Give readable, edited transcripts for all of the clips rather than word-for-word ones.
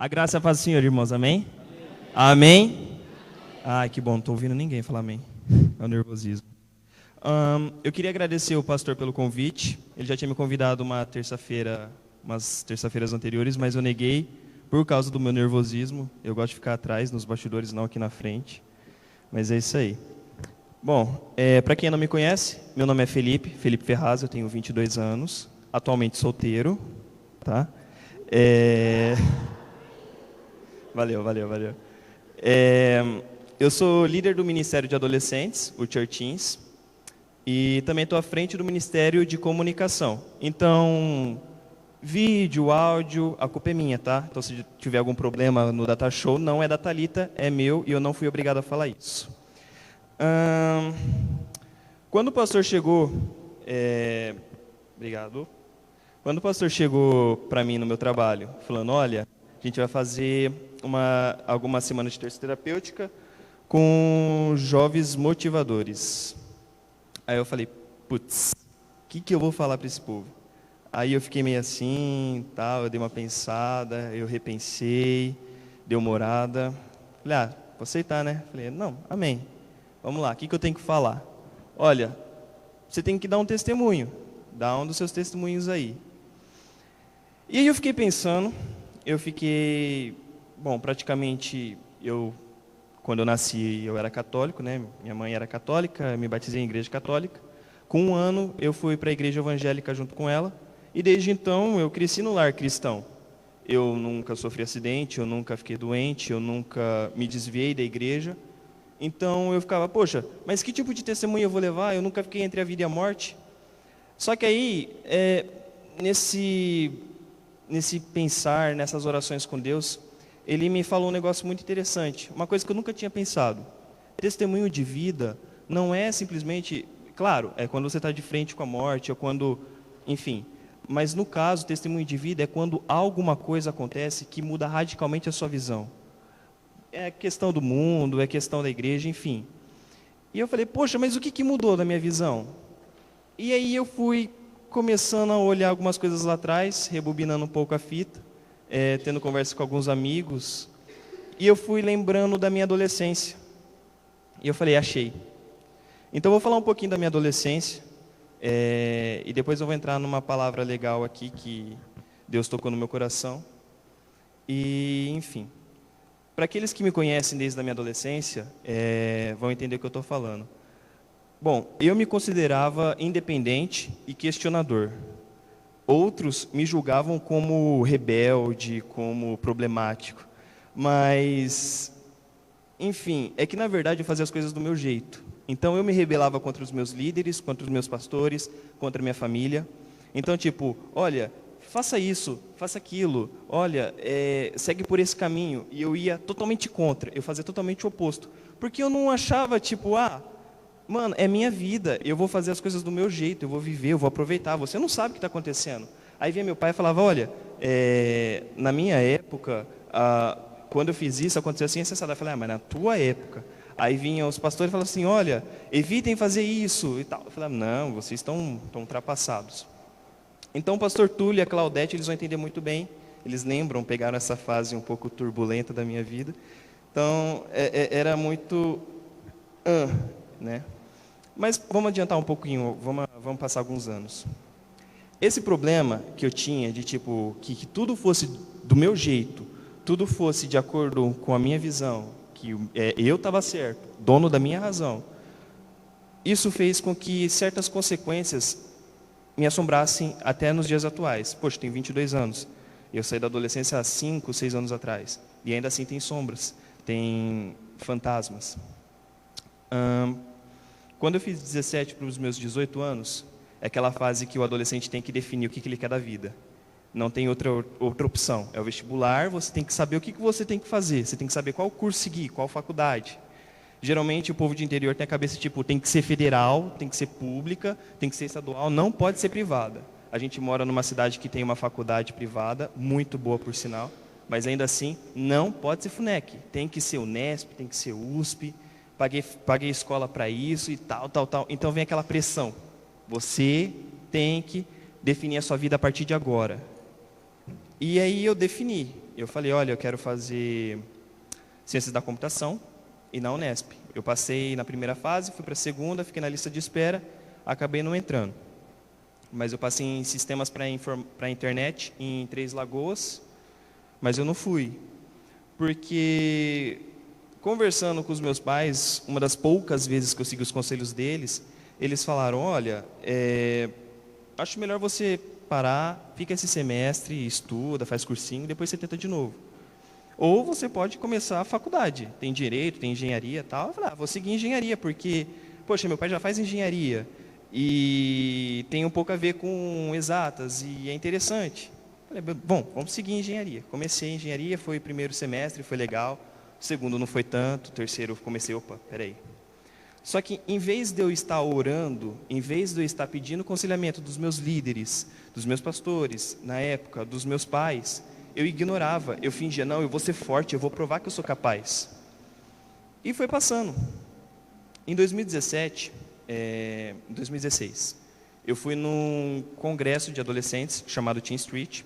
A graça e a paz do Senhor, irmãos, amém? Amém? Ai, que bom, não estou ouvindo ninguém falar amém. É o nervosismo. Eu queria agradecer o pastor pelo convite. Ele já tinha me convidado umas terça-feiras anteriores, mas eu neguei por causa do meu nervosismo. Eu gosto de ficar atrás, nos bastidores, não aqui na frente. Mas é isso aí. Bom, para quem não me conhece, meu nome é Felipe Ferraz, eu tenho 22 anos, atualmente solteiro, tá? Valeu. Eu sou líder do Ministério de Adolescentes, o Church, e também estou à frente do Ministério de Comunicação. Então, vídeo, áudio, a culpa é minha, tá? Então, se tiver algum problema no Data Show, não é da Thalita, é meu, e eu não fui obrigado a falar isso. Quando o pastor chegou... Obrigado. Quando o pastor chegou para mim no meu trabalho, falando, olha, a gente vai fazer algumas semanas de terça terapêutica com jovens motivadores. Aí eu falei, putz, o que eu vou falar para esse povo? Aí eu fiquei meio assim, tal, eu dei uma pensada, eu repensei, dei uma orada. Falei, vou aceitar, né? Falei, não, amém. Vamos lá, o que eu tenho que falar? Olha, você tem que dar um testemunho, dá um dos seus testemunhos aí. E aí eu fiquei pensando, praticamente, quando eu nasci, eu era católico, né? Minha mãe era católica, me batizei em igreja católica. Com 1 ano, eu fui para a igreja evangélica junto com ela, e desde então eu cresci no lar cristão. Eu nunca sofri acidente, eu nunca fiquei doente, eu nunca me desviei da igreja. Então eu ficava, poxa, mas que tipo de testemunho eu vou levar? Eu nunca fiquei entre a vida e a morte. Só que aí, nesse pensar, nessas orações com Deus, ele me falou um negócio muito interessante, uma coisa que eu nunca tinha pensado. Testemunho de vida não é simplesmente, claro, é quando você está de frente com a morte, ou quando, enfim, mas no caso, testemunho de vida é quando alguma coisa acontece que muda radicalmente a sua visão. É questão do mundo, é questão da igreja, enfim. E eu falei, poxa, mas o que mudou da minha visão? E aí eu fui começando a olhar algumas coisas lá atrás, rebobinando um pouco a fita, tendo conversa com alguns amigos, e eu fui lembrando da minha adolescência. E eu falei, achei. Então eu vou falar um pouquinho da minha adolescência, e depois eu vou entrar numa palavra legal aqui que Deus tocou no meu coração. E, enfim, para aqueles que me conhecem desde a minha adolescência, vão entender o que eu estou falando. Bom, eu me considerava independente e questionador. Outros me julgavam como rebelde, como problemático. Mas, enfim, é que na verdade eu fazia as coisas do meu jeito. Então eu me rebelava contra os meus líderes, contra os meus pastores, contra a minha família. Então, tipo, olha, faça isso, faça aquilo, olha, segue por esse caminho. E eu ia totalmente contra, eu fazia totalmente o oposto. Porque eu não achava, tipo, mano, é minha vida, eu vou fazer as coisas do meu jeito, eu vou viver, eu vou aproveitar. Você não sabe o que está acontecendo. Aí vinha meu pai e falava, olha, na minha época, quando eu fiz isso, aconteceu assim, assim. Eu falei, mas na tua época. Aí vinham os pastores e falavam assim, olha, evitem fazer isso e tal. Eu falei, não, vocês estão ultrapassados. Então o pastor Túlio e a Claudete, eles vão entender muito bem. Eles lembram, pegaram essa fase um pouco turbulenta da minha vida. Então, era muito... né? Mas vamos adiantar um pouquinho, vamos passar alguns anos. Esse problema que eu tinha de tipo que tudo fosse do meu jeito, tudo fosse de acordo com a minha visão, que eu estava certo, dono da minha razão, isso fez com que certas consequências me assombrassem até nos dias atuais. Poxa, eu tenho 22 anos, eu saí da adolescência há 5, 6 anos atrás, e ainda assim tem sombras, tem fantasmas. Quando eu fiz 17 para os meus 18 anos, é aquela fase que o adolescente tem que definir o que ele quer da vida. Não tem outra opção. É o vestibular, você tem que saber o que você tem que fazer. Você tem que saber qual curso seguir, qual faculdade. Geralmente o povo de interior tem a cabeça tipo, tem que ser federal, tem que ser pública, tem que ser estadual, não pode ser privada. A gente mora numa cidade que tem uma faculdade privada, muito boa por sinal, mas ainda assim não pode ser FUNEC. Tem que ser Unesp, tem que ser USP. Paguei escola para isso e tal. Então vem aquela pressão. Você tem que definir a sua vida a partir de agora. E aí eu defini. Eu falei, olha, eu quero fazer Ciências da Computação e na Unesp. Eu passei na primeira fase, fui para a segunda, fiquei na lista de espera, acabei não entrando. Mas eu passei em Sistemas para a Internet em Três Lagoas, mas eu não fui. Porque, conversando com os meus pais, uma das poucas vezes que eu segui os conselhos deles, eles falaram, olha, acho melhor você parar, fica esse semestre, estuda, faz cursinho, depois você tenta de novo. Ou você pode começar a faculdade, tem direito, tem engenharia e tal. Eu falei, vou seguir engenharia, porque, poxa, meu pai já faz engenharia e tem um pouco a ver com exatas e é interessante. Eu falei, bom, vamos seguir engenharia. Comecei engenharia, foi o primeiro semestre, foi legal. O segundo não foi tanto, o terceiro eu comecei, opa, peraí. Só que, em vez de eu estar orando, em vez de eu estar pedindo aconselhamento dos meus líderes, dos meus pastores, na época, dos meus pais, eu ignorava, eu fingia, não, eu vou ser forte, eu vou provar que eu sou capaz. E foi passando. Em 2017, 2016, eu fui num congresso de adolescentes chamado Teen Street.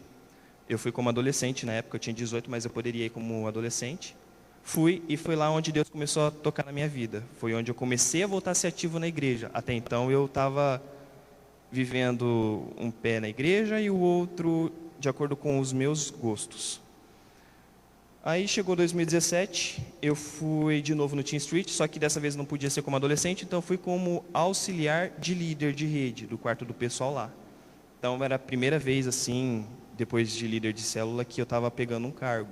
Eu fui como adolescente na época, eu tinha 18, mas eu poderia ir como adolescente. Fui e foi lá onde Deus começou a tocar na minha vida. Foi onde eu comecei a voltar a ser ativo na igreja. Até então eu estava vivendo um pé na igreja e o outro de acordo com os meus gostos. Aí chegou 2017, eu fui de novo no Teen Street, só que dessa vez não podia ser como adolescente, então eu fui como auxiliar de líder de rede, do quarto do pessoal lá. Então era a primeira vez, assim, depois de líder de célula, que eu estava pegando um cargo.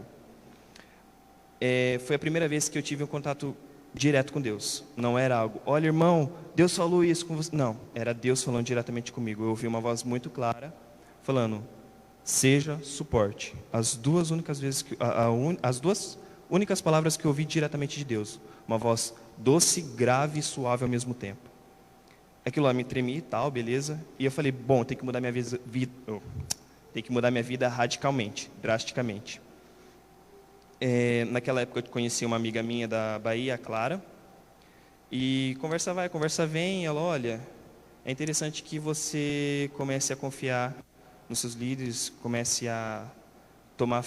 Foi a primeira vez que eu tive um contato direto com Deus. Não era algo, olha irmão, Deus falou isso com você. Não, era Deus falando diretamente comigo. Eu ouvi uma voz muito clara, falando, seja suporte. As duas únicas palavras que eu ouvi diretamente de Deus. Uma voz doce, grave e suave ao mesmo tempo. Aquilo lá me tremi e tal, beleza. E eu falei, bom, tem que mudar minha vida radicalmente, drasticamente. Naquela época eu conheci uma amiga minha da Bahia, a Clara, e conversa vai, conversa vem, ela, olha, é interessante que você comece a confiar nos seus líderes, comece a tomar,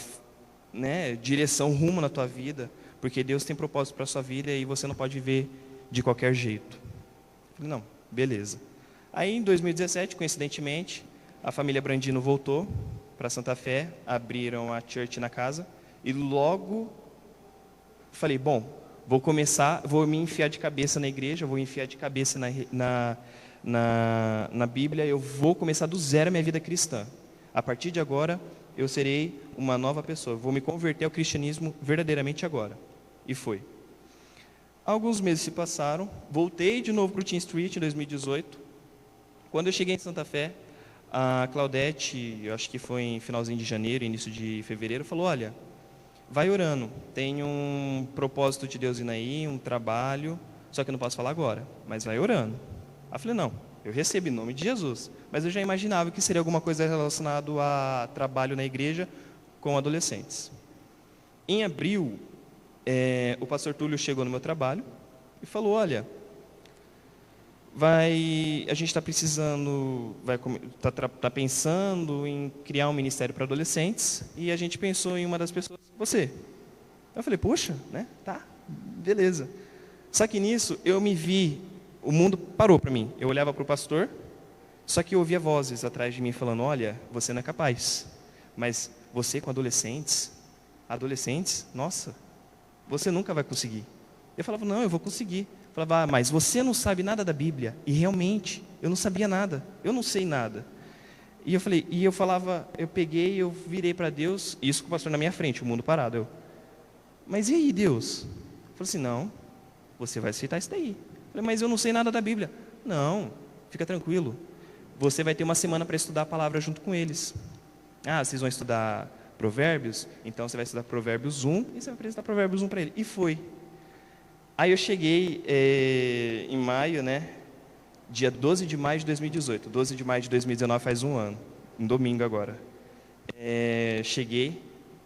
direção, rumo na tua vida, porque Deus tem propósito para a sua vida e você não pode viver de qualquer jeito. Eu falei, não, beleza. Aí em 2017, coincidentemente, a família Brandino voltou para Santa Fé, abriram a church na casa, e logo falei, bom, vou me enfiar de cabeça na igreja, vou enfiar de cabeça na Bíblia, eu vou começar do zero a minha vida cristã. A partir de agora, eu serei uma nova pessoa, vou me converter ao cristianismo verdadeiramente agora. E foi. Alguns meses se passaram, voltei de novo para o Teen Street em 2018. Quando eu cheguei em Santa Fé, a Claudete, eu acho que foi em finalzinho de janeiro, início de fevereiro, falou, olha, vai orando, tem um propósito de Deus indo aí, um trabalho, só que eu não posso falar agora, mas vai orando. Aí eu falei, não, eu recebo em nome de Jesus, mas eu já imaginava que seria alguma coisa relacionada a trabalho na igreja com adolescentes. Em abril, o pastor Túlio chegou no meu trabalho e falou, olha, a gente está precisando, está pensando em criar um ministério para adolescentes e a gente pensou em uma das pessoas, você. Eu falei, poxa, tá, beleza. Só que nisso eu me vi, o mundo parou para mim. Eu olhava para o pastor, só que eu ouvia vozes atrás de mim falando, olha, você não é capaz, mas você com adolescentes, nossa, você nunca vai conseguir. Eu falava, não, eu vou conseguir. Eu falava, mas você não sabe nada da Bíblia. E realmente, eu não sabia nada, eu não sei nada. E eu peguei, eu virei para Deus, isso com o pastor na minha frente, o mundo parado. Mas e aí, Deus? Eu falei assim, não, você vai aceitar isso daí. Eu falei, mas eu não sei nada da Bíblia. Não, fica tranquilo. Você vai ter uma semana para estudar a palavra junto com eles. Vocês vão estudar Provérbios? Então você vai estudar Provérbios 1 e você vai apresentar Provérbios 1 para ele. E foi. Aí eu cheguei em maio, dia 12 de maio de 2018. 12 de maio de 2019 faz um ano, um domingo agora. Cheguei,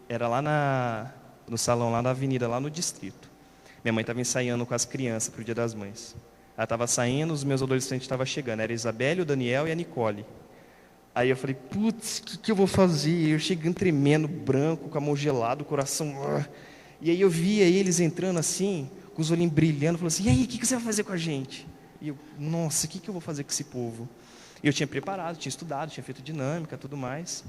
era lá no salão, lá na avenida, lá no distrito. Minha mãe estava ensaiando com as crianças para o Dia das Mães. Ela estava saindo, os meus adolescentes estavam chegando. Era a Isabelle, o Daniel e a Nicole. Aí eu falei, putz, o que eu vou fazer? Eu chegando tremendo, branco, com a mão gelada, o coração... E aí eu via eles entrando assim, com os olhinhos brilhando, falando assim, e aí, o que você vai fazer com a gente? E eu, nossa, o que eu vou fazer com esse povo? E eu tinha preparado, tinha estudado, tinha feito dinâmica, tudo mais.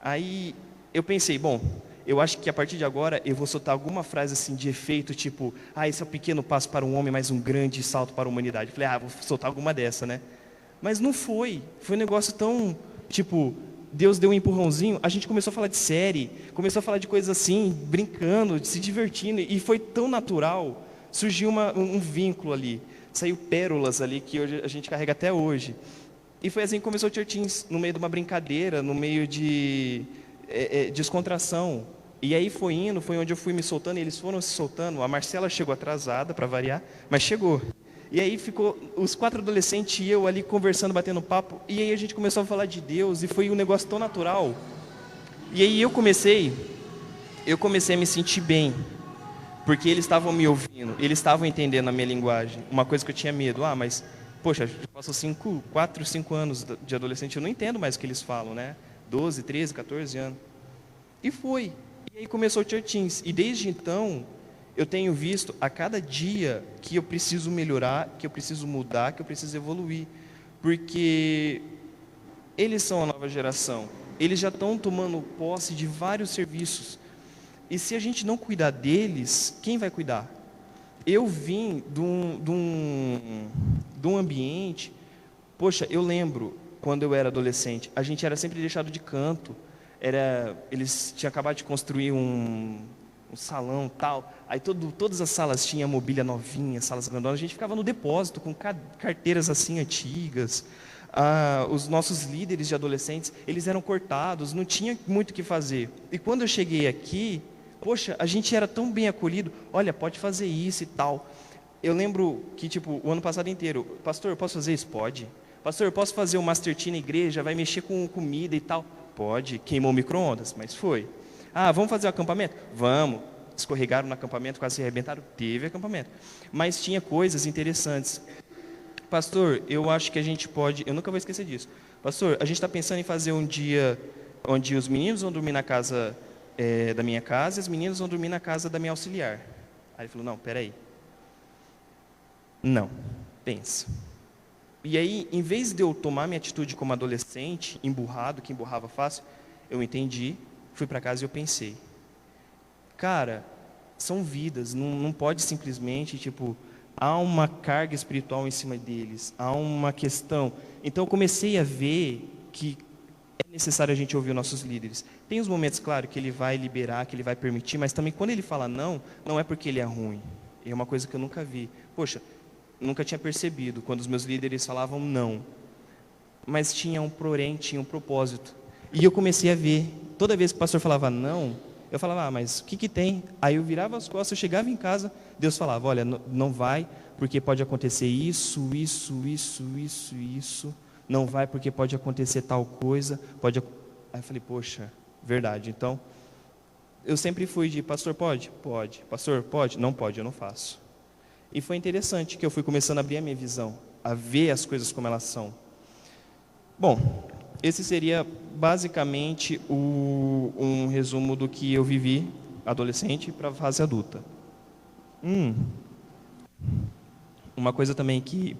Aí eu pensei, bom, eu acho que a partir de agora eu vou soltar alguma frase assim de efeito, tipo, esse é um pequeno passo para um homem, mas um grande salto para a humanidade. Eu falei, vou soltar alguma dessa, né? Mas não foi. Foi um negócio tão, tipo, Deus deu um empurrãozinho, a gente começou a falar de série, começou a falar de coisas assim, brincando, se divertindo, e foi tão natural, surgiu um vínculo ali, saiu pérolas ali que hoje a gente carrega até hoje. E foi assim que começou o Church Teens, no meio de uma brincadeira, no meio de descontração. E aí foi onde eu fui me soltando, e eles foram se soltando. A Marcela chegou atrasada, para variar, mas chegou. E aí ficou os 4 adolescentes e eu ali conversando, batendo papo. E aí a gente começou a falar de Deus, e foi um negócio tão natural. E aí eu comecei a me sentir bem, porque eles estavam me ouvindo, eles estavam entendendo a minha linguagem. Uma coisa que eu tinha medo, mas... Poxa, passou 4, 5 anos de adolescente, eu não entendo mais o que eles falam, né? 12, 13, 14 anos. E foi. E aí começou o Church Teens. E desde então, eu tenho visto a cada dia que eu preciso melhorar, que eu preciso mudar, que eu preciso evoluir. Porque eles são a nova geração. Eles já estão tomando posse de vários serviços. E se a gente não cuidar deles, quem vai cuidar? Eu vim de um ambiente... Poxa, eu lembro, quando eu era adolescente, a gente era sempre deixado de canto. Eles tinham acabado de construir um salão tal. Aí todas as salas tinham mobília novinha, salas grandonas. A gente ficava no depósito, com carteiras assim antigas. Os nossos líderes de adolescentes, eles eram cortados, não tinha muito o que fazer. E quando eu cheguei aqui... Poxa, a gente era tão bem acolhido. Olha, pode fazer isso e tal. Eu lembro que, tipo, o ano passado inteiro, pastor, eu posso fazer isso? Pode. Pastor, eu posso fazer o Master Tea na igreja? Vai mexer com comida e tal? Pode. Queimou o micro-ondas, mas foi. Vamos fazer o acampamento? Vamos. Escorregaram no acampamento, quase se arrebentaram. Teve acampamento. Mas tinha coisas interessantes. Pastor, eu acho que a gente pode... Eu nunca vou esquecer disso. Pastor, a gente está pensando em fazer um dia onde os meninos vão dormir na casa... da minha casa, e as meninas vão dormir na casa da minha auxiliar. Aí ele falou, não, peraí. Não, pensa. E aí, em vez de eu tomar minha atitude como adolescente, emburrado, que emburrava fácil, eu entendi, fui para casa e eu pensei. Cara, são vidas, não pode simplesmente, tipo, há uma carga espiritual em cima deles, há uma questão. Então eu comecei a ver que é necessário a gente ouvir os nossos líderes. Tem os momentos, claro, que ele vai liberar, que ele vai permitir, mas também quando ele fala não é porque ele é ruim. É uma coisa que eu nunca vi. Poxa, nunca tinha percebido quando os meus líderes falavam não. Mas tinha um porém, tinha um propósito. E eu comecei a ver, toda vez que o pastor falava não, eu falava, mas o que tem? Aí eu virava as costas, eu chegava em casa, Deus falava, olha, não vai, porque pode acontecer isso. Não vai porque pode acontecer tal coisa, Aí eu falei, poxa, verdade. Então, eu sempre fui de, pastor, pode? Pode. Pastor, pode? Não pode, eu não faço. E foi interessante que eu fui começando a abrir a minha visão, a ver as coisas como elas são. Bom, esse seria basicamente um resumo do que eu vivi adolescente para a fase adulta. Uma coisa também que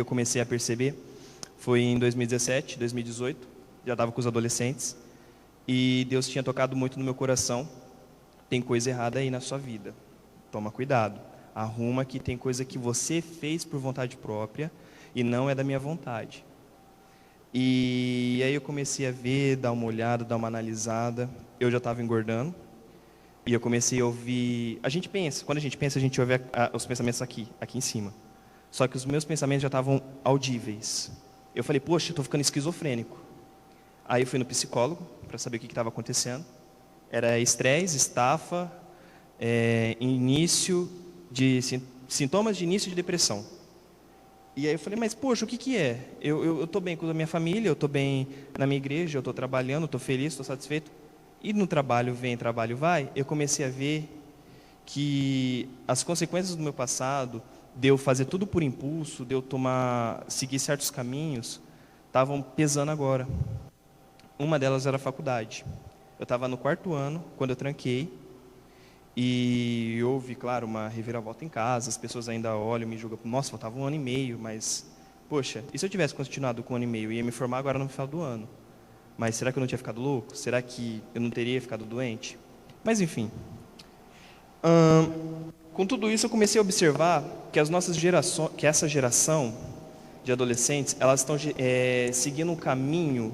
eu comecei a perceber foi em 2017, 2018, já estava com os adolescentes, e Deus tinha tocado muito no meu coração, tem coisa errada aí na sua vida, toma cuidado, arruma que tem coisa que você fez por vontade própria, e não é da minha vontade. E aí eu comecei a ver, dar uma olhada, dar uma analisada, eu já estava engordando, e eu comecei a ouvir, quando a gente pensa, a gente ouve os pensamentos aqui em cima. Só que os meus pensamentos já estavam audíveis. Eu falei, poxa, eu estou ficando esquizofrênico. Aí eu fui no psicólogo para saber o que estava acontecendo. Era estresse, estafa, sintomas de início de depressão. E aí eu falei, mas poxa, o que é? Eu estou bem com a minha família, eu estou bem na minha igreja, eu estou trabalhando, estou feliz, estou satisfeito. E no trabalho vem, trabalho vai, eu comecei a ver que as consequências do meu passado, de eu fazer tudo por impulso, de eu seguir certos caminhos, estavam pesando agora. Uma delas era a faculdade. Eu estava no 4º ano, quando eu tranquei, e houve, claro, uma reviravolta em casa, as pessoas ainda olham, me julgam, nossa, faltava 1 ano e meio, mas, poxa, e se eu tivesse continuado com 1 ano e meio? Eu ia me formar agora no final do ano. Mas será que eu não tinha ficado louco? Será que eu não teria ficado doente? Mas, enfim. Com tudo isso, eu comecei a observar que que essa geração de adolescentes, elas estão seguindo um caminho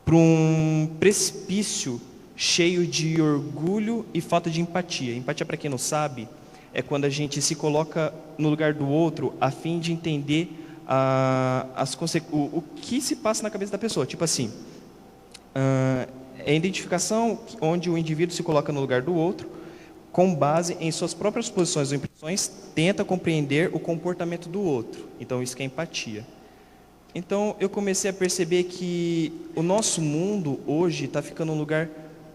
para um precipício cheio de orgulho e falta de empatia. Empatia, para quem não sabe, é quando a gente se coloca no lugar do outro a fim de entender o que se passa na cabeça da pessoa. Tipo assim, é a identificação onde o indivíduo se coloca no lugar do outro, com base em suas próprias posições ou impressões, tenta compreender o comportamento do outro. Então, isso que é empatia. Então, eu comecei a perceber que o nosso mundo hoje está ficando um lugar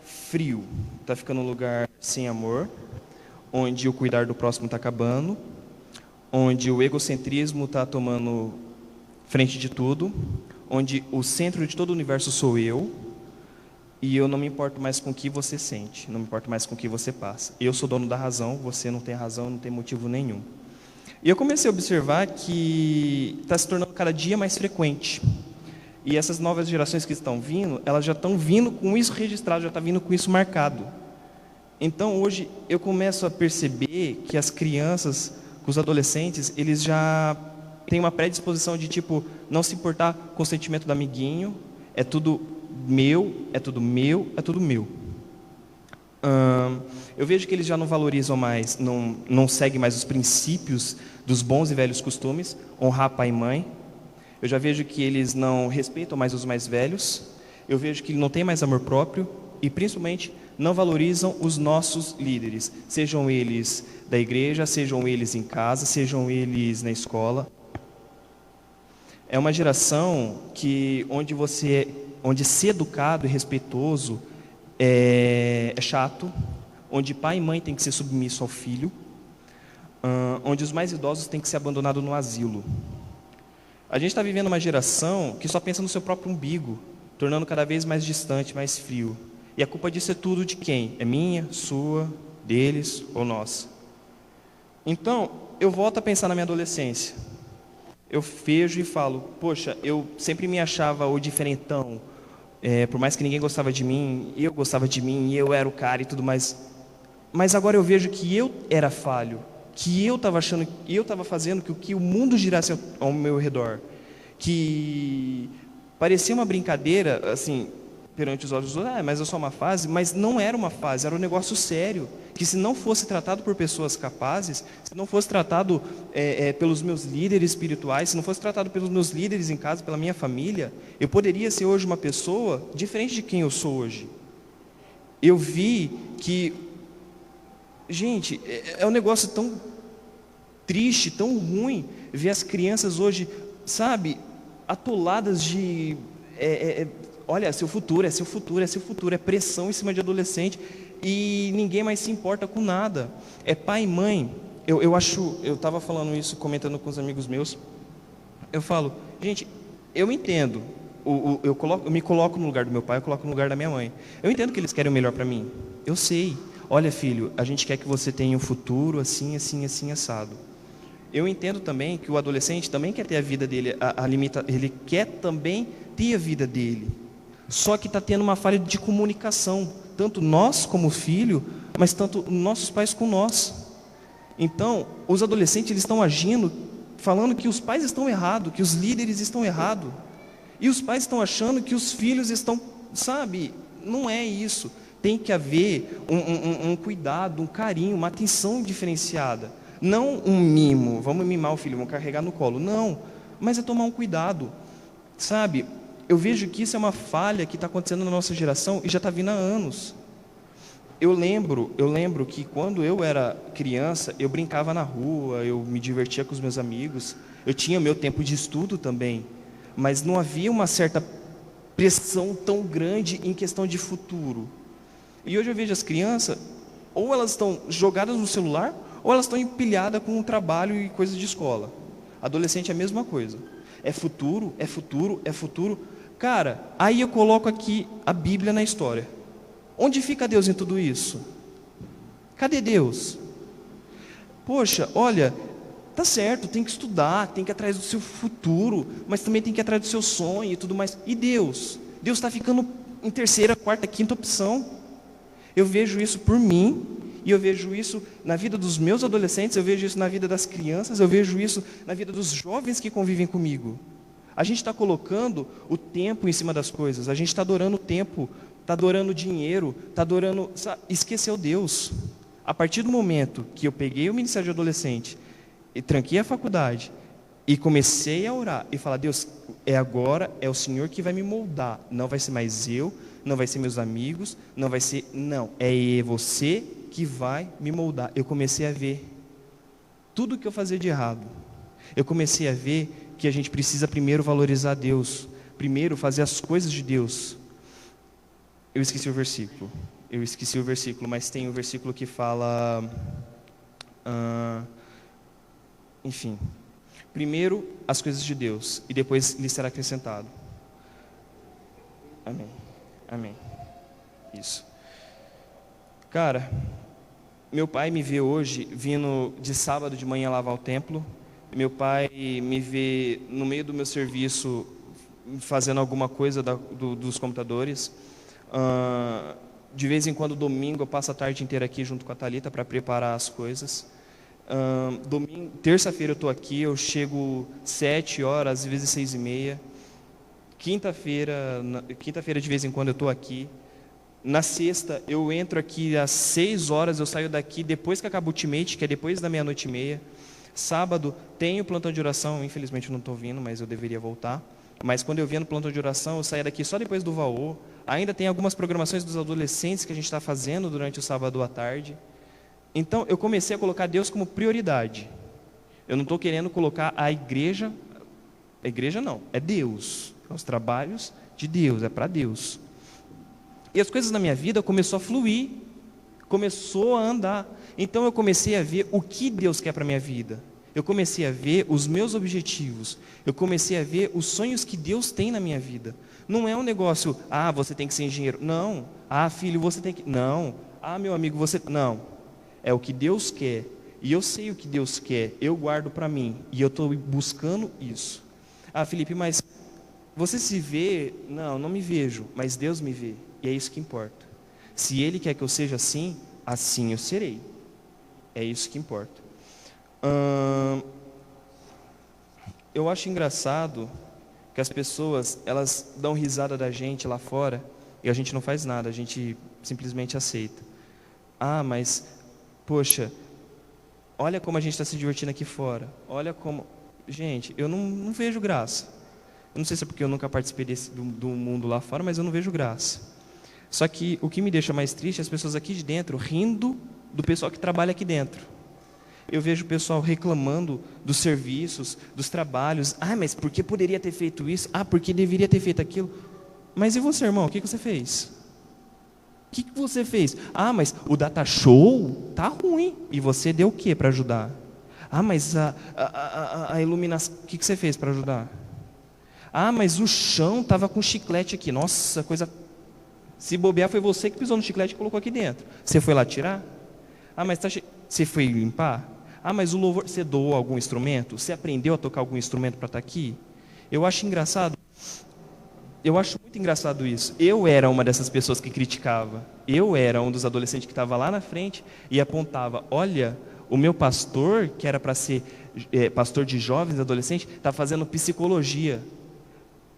frio, está ficando um lugar sem amor, onde o cuidar do próximo está acabando, onde o egocentrismo está tomando frente de tudo, onde o centro de todo o universo sou eu, e eu não me importo mais com o que você sente, não me importo mais com o que você passa. Eu sou dono da razão, você não tem razão, não tem motivo nenhum. E eu comecei a observar que está se tornando cada dia mais frequente. E essas novas gerações que estão vindo, elas já estão vindo com isso registrado, já estão vindo com isso marcado. Então, hoje, eu começo a perceber que as crianças, os adolescentes, eles já têm uma predisposição de, tipo, não se importar com o sentimento do amiguinho, é tudo meu, é tudo meu, é tudo meu. Eu vejo que eles já não valorizam mais, não seguem mais os princípios dos bons e velhos costumes, honrar pai e mãe. Eu já vejo que eles não respeitam mais os mais velhos. Eu vejo que não tem mais amor próprio e, principalmente, não valorizam os nossos líderes, sejam eles da igreja, sejam eles em casa, sejam eles na escola. É uma geração onde ser educado e respeitoso é chato, onde pai e mãe têm que ser submissos ao filho, onde os mais idosos têm que ser abandonados no asilo. A gente está vivendo uma geração que só pensa no seu próprio umbigo, tornando cada vez mais distante, mais frio. E a culpa disso é tudo de quem? É minha, sua, deles ou nossa? Então, eu volto a pensar na minha adolescência. Eu vejo e falo, poxa, eu sempre me achava o diferentão, por mais que ninguém gostava de mim, eu gostava de mim, eu era o cara e tudo mais. Mas agora eu vejo que eu era falho, que eu estava achando, eu estava fazendo que o mundo girasse ao meu redor, que parecia uma brincadeira, assim, perante os olhos dos outros, mas é só uma fase, mas não era uma fase, era um negócio sério, que se não fosse tratado por pessoas capazes, se não fosse tratado pelos meus líderes espirituais, se não fosse tratado pelos meus líderes em casa, pela minha família, eu poderia ser hoje uma pessoa diferente de quem eu sou hoje. Eu vi que, gente, é um negócio tão triste, tão ruim, ver as crianças hoje, sabe, atoladas de... olha, seu futuro, é seu futuro, é seu futuro, é pressão em cima de adolescente e ninguém mais se importa com nada. É pai e mãe. Eu estava falando isso, comentando com os amigos meus. Eu falo, gente, eu entendo. Eu me coloco no lugar do meu pai, eu coloco no lugar da minha mãe. Eu entendo que eles querem o melhor para mim. Eu sei. Olha, filho, a gente quer que você tenha um futuro assim, assim, assim, assado. Eu entendo também que o adolescente também quer ter a vida dele, ele quer também ter a vida dele. Só que está tendo uma falha de comunicação, tanto nós como filho, mas tanto nossos pais com nós. Então, os adolescentes eles estão agindo, falando que os pais estão errados, que os líderes estão errados. E os pais estão achando que os filhos estão, sabe, não é isso. Tem que haver um cuidado, um carinho, uma atenção diferenciada. Não um mimo, vamos mimar o filho, vamos carregar no colo. Não, mas é tomar um cuidado, sabe? Eu vejo que isso é uma falha que está acontecendo na nossa geração e já está vindo há anos. Eu lembro que quando eu era criança, eu brincava na rua, eu me divertia com os meus amigos, eu tinha meu tempo de estudo também, mas não havia uma certa pressão tão grande em questão de futuro. E hoje eu vejo as crianças, ou elas estão jogadas no celular, ou elas estão empilhadas com o trabalho e coisas de escola. Adolescente é a mesma coisa. é futuro, é futuro, é futuro. Cara, aí eu coloco aqui a Bíblia na história. Onde fica Deus em tudo isso? Cadê Deus? Poxa, olha, tá certo, tem que estudar, tem que ir atrás do seu futuro, mas também tem que ir atrás do seu sonho e tudo mais. E Deus? Deus está ficando em terceira, quarta, quinta opção. Eu vejo isso por mim, e eu vejo isso na vida dos meus adolescentes, eu vejo isso na vida das crianças, eu vejo isso na vida dos jovens que convivem comigo. A gente está colocando o tempo em cima das coisas, a gente está adorando o tempo, está adorando o dinheiro, está adorando, esqueceu Deus. A partir do momento que eu peguei o ministério de adolescente, e tranquei a faculdade, e comecei a orar, e falar, Deus, é agora, é o Senhor que vai me moldar, não vai ser mais eu, não vai ser meus amigos, não vai ser, não, é você que vai me moldar. Eu comecei a ver tudo que eu fazia de errado. Eu comecei a ver que a gente precisa primeiro valorizar Deus, primeiro fazer as coisas de Deus. Eu esqueci o versículo, mas tem um versículo que fala, enfim, primeiro as coisas de Deus, e depois lhe será acrescentado. Amém. Amém. Isso. Cara, meu pai me vê hoje vindo de sábado de manhã lavar o templo. Meu pai me vê no meio do meu serviço fazendo alguma coisa dos computadores. De vez em quando, domingo, eu passo a tarde inteira aqui junto com a Thalita para preparar as coisas. Terça-feira eu estou aqui, eu chego 7 horas, às vezes 6:30. Quinta-feira de vez em quando eu estou aqui. Na sexta eu entro aqui às 6 horas, eu saio daqui depois que acaba o ultimate, que é depois da 00:30. Sábado tenho plantão de oração, infelizmente eu não estou vindo, mas eu deveria voltar. Mas quando eu vinha no plantão de oração, eu saía daqui só depois do Vaô. Ainda tem algumas programações dos adolescentes que a gente está fazendo durante o sábado à tarde. Então eu comecei a colocar Deus como prioridade. Eu não estou querendo colocar a igreja não, é Deus. Os trabalhos de Deus, é para Deus. E as coisas na minha vida começou a fluir, começou a andar. Então eu comecei a ver o que Deus quer para a minha vida. Eu comecei a ver os meus objetivos. Eu comecei a ver os sonhos que Deus tem na minha vida. Não é um negócio, você tem que ser engenheiro. Não. Filho, você tem que... Não. Meu amigo, você... Não. É o que Deus quer. E eu sei o que Deus quer. Eu guardo para mim. E eu estou buscando isso. Felipe, mas... Você se vê? Não me vejo, mas Deus me vê, e é isso que importa. Se Ele quer que eu seja assim, assim eu serei. É isso que importa. Eu acho engraçado que as pessoas, elas dão risada da gente lá fora, e a gente não faz nada, a gente simplesmente aceita. Mas, poxa, olha como a gente está se divertindo aqui fora, olha como... Gente, eu não vejo graça. Eu não sei se é porque eu nunca participei do mundo lá fora, mas eu não vejo graça. Só que o que me deixa mais triste é as pessoas aqui de dentro rindo do pessoal que trabalha aqui dentro. Eu vejo o pessoal reclamando dos serviços, dos trabalhos. Mas por que poderia ter feito isso? Porque deveria ter feito aquilo. Mas e você, irmão? O que você fez? O que você fez? Mas o data show tá ruim. E você deu o que para ajudar? Mas a iluminação... O que você fez para ajudar? Mas o chão estava com chiclete aqui. Nossa, coisa... Se bobear, foi você que pisou no chiclete e colocou aqui dentro. Você foi lá tirar? Mas você foi limpar? Mas o louvor... Você doou algum instrumento? Você aprendeu a tocar algum instrumento para estar aqui? Eu acho engraçado. Eu acho muito engraçado isso. Eu era uma dessas pessoas que criticava. Eu era um dos adolescentes que estava lá na frente e apontava, olha, o meu pastor, que era para ser pastor de jovens, adolescente, está fazendo psicologia.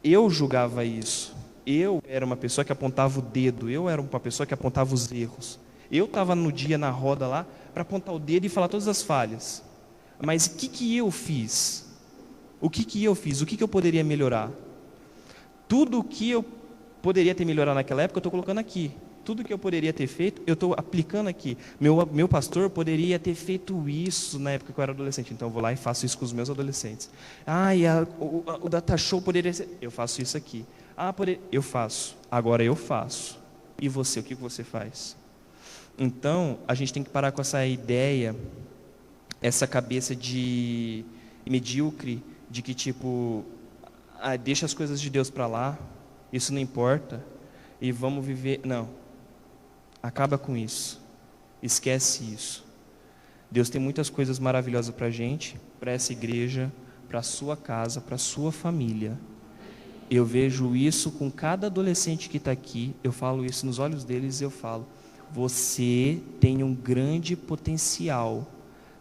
Eu julgava isso. Eu era uma pessoa que apontava o dedo. Eu era uma pessoa que apontava os erros. Eu estava no dia na roda lá para apontar o dedo e falar todas as falhas. Mas o que eu fiz? O que eu fiz? O que eu poderia melhorar? Tudo o que eu poderia ter melhorado naquela época, eu estou colocando aqui. Tudo que eu poderia ter feito, eu estou aplicando aqui. Meu pastor poderia ter feito isso na época que eu era adolescente. Então eu vou lá e faço isso com os meus adolescentes. O data show poderia ser... Eu faço isso aqui. Eu faço. Agora eu faço. E você, o que você faz? Então, a gente tem que parar com essa ideia, essa cabeça de medíocre, de que tipo... deixa as coisas de Deus para lá, isso não importa, e vamos viver. Não, acaba com isso, esquece isso. Deus tem muitas coisas maravilhosas para a gente, para essa igreja, para a sua casa, para a sua família. Eu vejo isso com cada adolescente que está aqui, eu falo isso nos olhos deles, eu falo, você tem um grande potencial,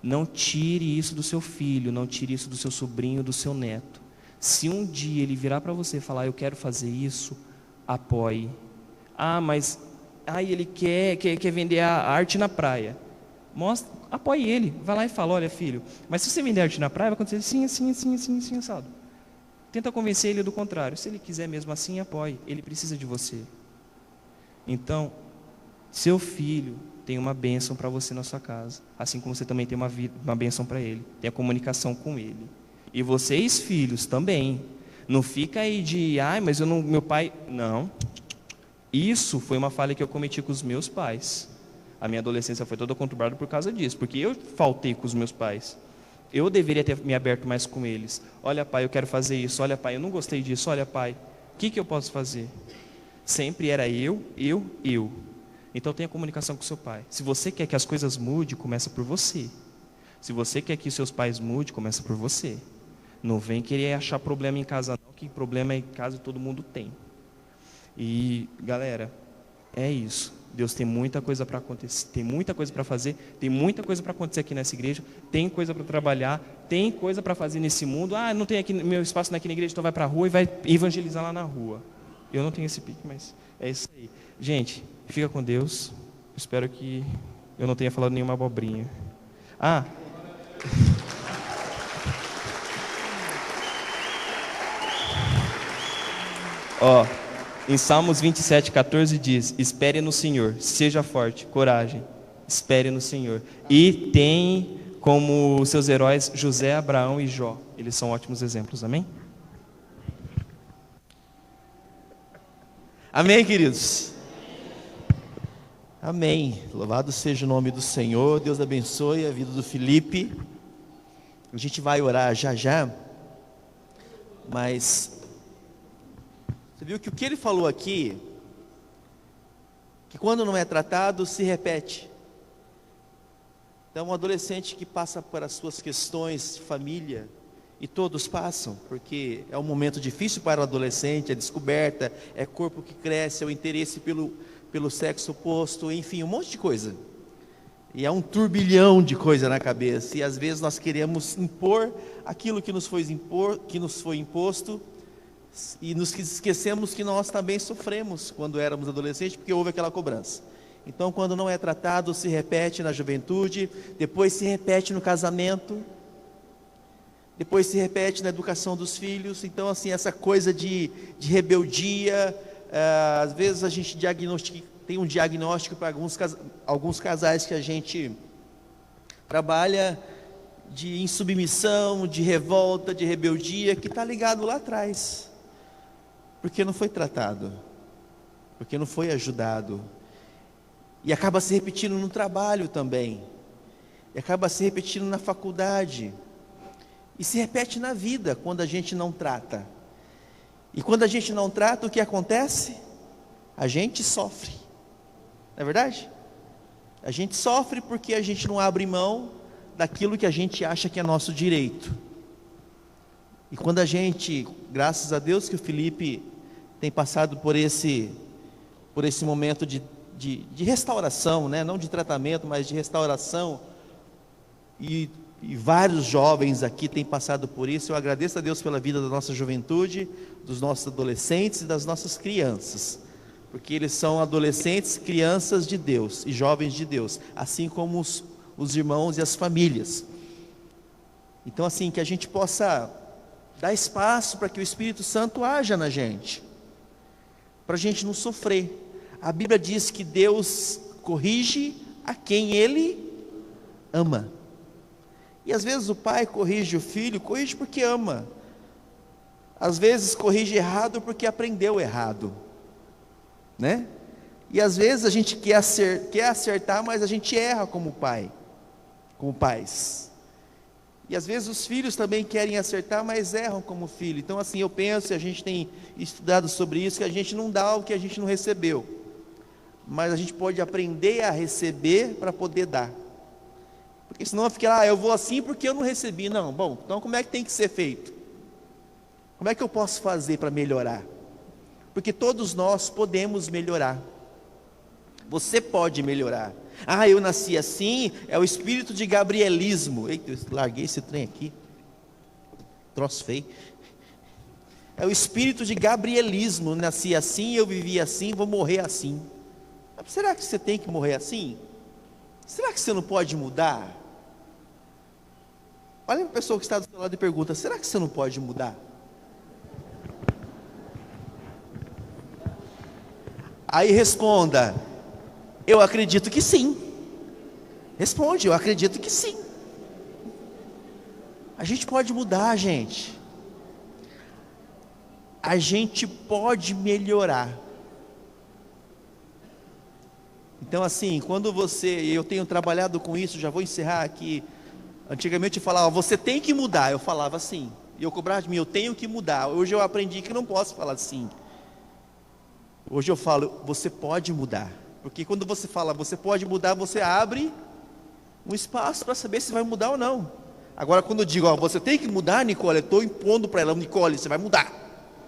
não tire isso do seu filho, não tire isso do seu sobrinho, do seu neto. Se um dia ele virar para você e falar, eu quero fazer isso, apoie. Mas ele quer vender a arte na praia. Mostra, apoie ele, vai lá e fala, olha filho, mas se você vender arte na praia, vai acontecer assim, assado. Tenta convencer ele do contrário. Se ele quiser mesmo assim, apoie. Ele precisa de você. Então, seu filho tem uma bênção para você na sua casa, assim como você também tem uma bênção para ele. Tem a comunicação com ele. E vocês, filhos, também. Não fica aí de, mas meu pai... Não. Isso foi uma falha que eu cometi com os meus pais. A minha adolescência foi toda conturbada por causa disso, porque eu faltei com os meus pais. Eu deveria ter me aberto mais com eles. Olha, pai, eu quero fazer isso. Olha, pai, eu não gostei disso. Olha, pai, o que eu posso fazer? Sempre era eu. Então tenha comunicação com seu pai. Se você quer que as coisas mudem, começa por você. Se você quer que seus pais mudem, começa por você. Não vem querer achar problema em casa não, que problema em casa todo mundo tem. E, galera, é isso. Deus tem muita coisa para acontecer, tem muita coisa para fazer, tem muita coisa para acontecer aqui nessa igreja, tem coisa para trabalhar, tem coisa para fazer nesse mundo. Não tem aqui meu espaço aqui na igreja, então vai para a rua e vai evangelizar lá na rua. Eu não tenho esse pique, mas é isso aí. Gente, fica com Deus. Espero que eu não tenha falado nenhuma abobrinha. Em Salmos 27:14 diz, espere no Senhor, seja forte, coragem, espere no Senhor. E tem como seus heróis José, Abraão e Jó. Eles são ótimos exemplos, amém? Amém, queridos? Amém. Louvado seja o nome do Senhor. Deus abençoe a vida do Felipe. A gente vai orar já, mas você viu que o que ele falou aqui, que quando não é tratado, se repete. Então, um adolescente que passa por as suas questões de família, e todos passam, porque é um momento difícil para o adolescente, é descoberta, é corpo que cresce, é o interesse pelo sexo oposto, enfim, um monte de coisa. E é um turbilhão de coisa na cabeça, e às vezes nós queremos impor aquilo que nos foi imposto, e nos esquecemos que nós também sofremos quando éramos adolescentes, porque houve aquela cobrança. Então, quando não é tratado, se repete na juventude, depois se repete no casamento, depois se repete na educação dos filhos. Então, assim, essa coisa de rebeldia, às vezes a gente tem um diagnóstico para alguns casais que a gente trabalha de insubmissão, de revolta, de rebeldia, que está ligado lá atrás, porque não foi tratado, porque não foi ajudado, e acaba se repetindo no trabalho também, e acaba se repetindo na faculdade, e se repete na vida quando a gente não trata. E quando a gente não trata, o que acontece? A gente sofre, não é verdade? A gente sofre porque a gente não abre mão daquilo que a gente acha que é nosso direito. E quando a gente, graças a Deus que o Felipe tem passado por esse momento de restauração, né? Não de tratamento, mas de restauração, e vários jovens aqui têm passado por isso. Eu agradeço a Deus pela vida da nossa juventude, dos nossos adolescentes e das nossas crianças, porque eles são adolescentes, crianças de Deus e jovens de Deus, assim como os irmãos e as famílias. Então, assim, que a gente possa dar espaço para que o Espírito Santo haja na gente, para a gente não sofrer. A Bíblia diz que Deus corrige a quem Ele ama. E às vezes o pai corrige o filho, corrige porque ama. Às vezes corrige errado porque aprendeu errado, né? E às vezes a gente quer acertar, mas a gente erra como pai, como pais. E às vezes os filhos também querem acertar, mas erram como filho. Então assim, eu penso, e a gente tem estudado sobre isso, que a gente não dá o que a gente não recebeu. Mas a gente pode aprender a receber para poder dar. Porque senão fica eu vou assim porque eu não recebi. Não, bom, então como é que tem que ser feito? Como é que eu posso fazer para melhorar? Porque todos nós podemos melhorar. Você pode melhorar. Eu nasci assim, é o espírito de gabrielismo. Eita, eu larguei esse trem aqui. Troço feio. É o espírito de gabrielismo. Nasci assim, eu vivi assim, vou morrer assim. Mas será que você tem que morrer assim? Será que você não pode mudar? Olha para a pessoa que está do seu lado e pergunta: será que você não pode mudar? Aí responda: eu acredito que sim. Responde: eu acredito que sim. A gente pode mudar, gente. A gente pode melhorar. Então assim, quando eu tenho trabalhado com isso, já vou encerrar aqui. Antigamente eu falava: você tem que mudar. Eu falava assim, e eu cobrava de mim: eu tenho que mudar. Hoje eu aprendi que não posso falar assim. Hoje eu falo: você pode mudar. Porque quando você fala você pode mudar, você abre um espaço para saber se vai mudar ou não. Agora quando eu digo: você tem que mudar, Nicole, eu estou impondo para ela: Nicole, você vai mudar.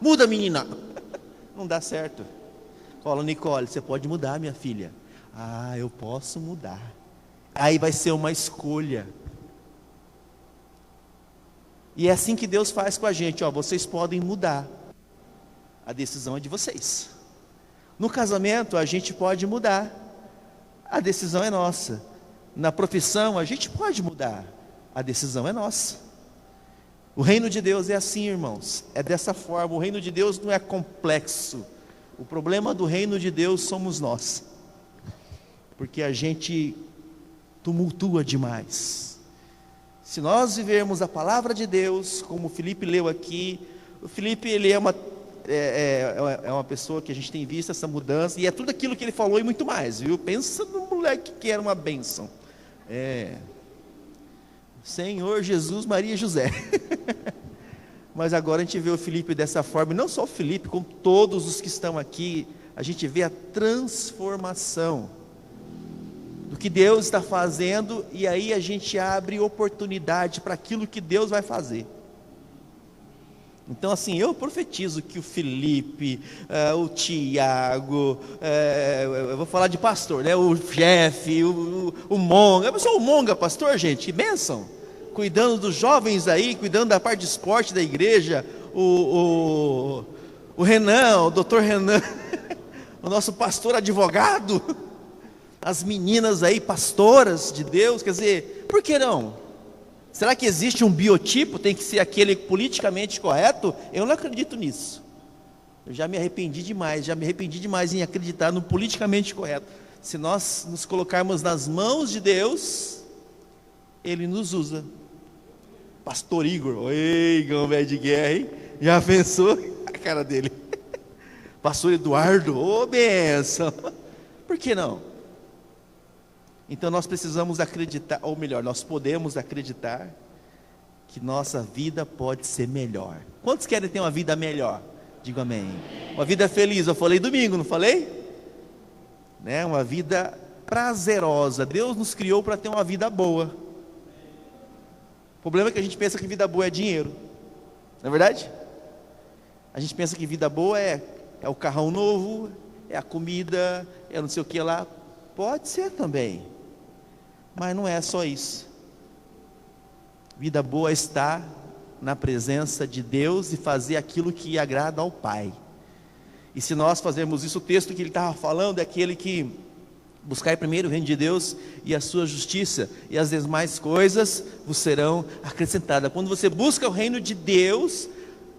Muda, menina. Não dá certo. Fala: Nicole, você pode mudar, minha filha. Eu posso mudar. Aí vai ser uma escolha. E é assim que Deus faz com a gente: vocês podem mudar. A decisão é de vocês. No casamento a gente pode mudar. A decisão é nossa. Na profissão a gente pode mudar. A decisão é nossa. O reino de Deus é assim, irmãos. É dessa forma. O reino de Deus não é complexo. O problema do reino de Deus somos nós. Porque a gente tumultua demais. Se nós vivermos a palavra de Deus, como o Felipe leu aqui, o Felipe ele é uma pessoa que a gente tem visto essa mudança, e é tudo aquilo que ele falou e muito mais, viu? Pensa no moleque que era uma bênção. Senhor Jesus, Maria e José. Mas agora a gente vê o Felipe dessa forma, e não só o Felipe, como todos os que estão aqui, a gente vê a transformação do que Deus está fazendo, e aí a gente abre oportunidade para aquilo que Deus vai fazer. Então assim, eu profetizo que o Felipe, o Tiago, eu vou falar de pastor, né? O Jeff, o Monga. Eu sou o Monga, pastor, gente, que bênção. Cuidando dos jovens aí, cuidando da parte de esporte da igreja. O Renan, o doutor Renan, o nosso pastor advogado. As meninas aí, pastoras de Deus, quer dizer, por que não? Será que existe um biotipo, tem que ser aquele politicamente correto? Eu não acredito nisso. Eu já me arrependi demais em acreditar no politicamente correto. Se nós nos colocarmos nas mãos de Deus, Ele nos usa. Pastor Igor, oi, gambé de guerra, hein? Já pensou? A cara dele. Pastor Eduardo, bênção. Por que não? Então nós precisamos acreditar, ou melhor, nós podemos acreditar que nossa vida pode ser melhor. Quantos querem ter uma vida melhor? Digo amém. Uma vida feliz, eu falei domingo, não falei? Né? Uma vida prazerosa. Deus nos criou para ter uma vida boa. O problema é que a gente pensa que vida boa é dinheiro. Não é verdade? A gente pensa que vida boa é o carrão novo, é a comida, é não sei o que lá. Pode ser também. Mas não é só isso. Vida boa está na presença de Deus e fazer aquilo que agrada ao Pai. E se nós fazermos isso, o texto que ele estava falando é aquele que buscai primeiro o reino de Deus e a sua justiça, e as demais coisas vos serão acrescentadas. Quando você busca o reino de Deus,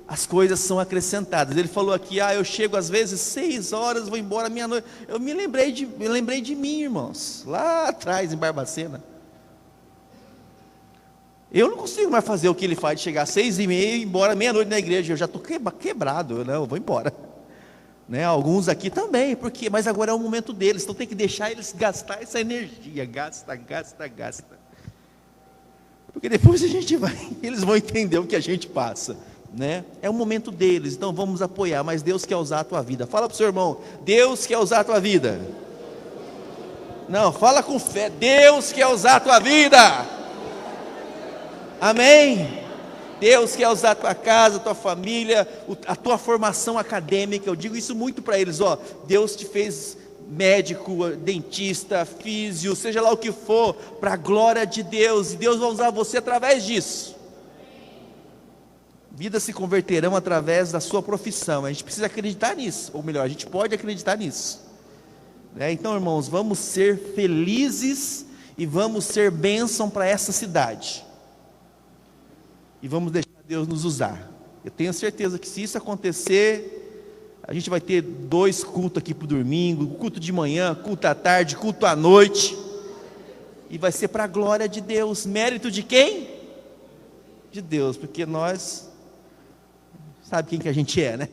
as coisas são acrescentadas. Ele falou aqui: eu chego às vezes 6 horas, vou embora meia-noite. Eu me lembrei de mim, irmãos, lá atrás em Barbacena. Eu não consigo mais fazer o que ele faz, de chegar às 6h30 e ir embora meia-noite na igreja. Eu já estou quebrado, eu vou embora. Né? Alguns aqui também, mas agora é o momento deles, então tem que deixar eles gastar essa energia. Gasta. Porque depois eles vão entender o que a gente passa, né? É o momento deles, então vamos apoiar, mas Deus quer usar a tua vida. Fala para o seu irmão, Deus quer usar a tua vida. Não, fala com fé, Deus quer usar a tua vida. Amém? Deus quer usar a tua casa, a tua família, a tua formação acadêmica. Eu digo isso muito para eles, ó. Deus te fez médico, dentista, físio, seja lá o que for, para a glória de Deus, e Deus vai usar você através disso. Vidas se converterão através da sua profissão. A gente precisa acreditar nisso, ou melhor, a gente pode acreditar nisso, né? Então, irmãos, vamos ser felizes e vamos ser bênção para essa cidade. E vamos deixar Deus nos usar. Eu tenho certeza que se isso acontecer, a gente vai ter 2 cultos aqui para o domingo, culto de manhã, culto à tarde, culto à noite. E vai ser para a glória de Deus. Mérito de quem? De Deus, porque nós, sabe quem que a gente é, né?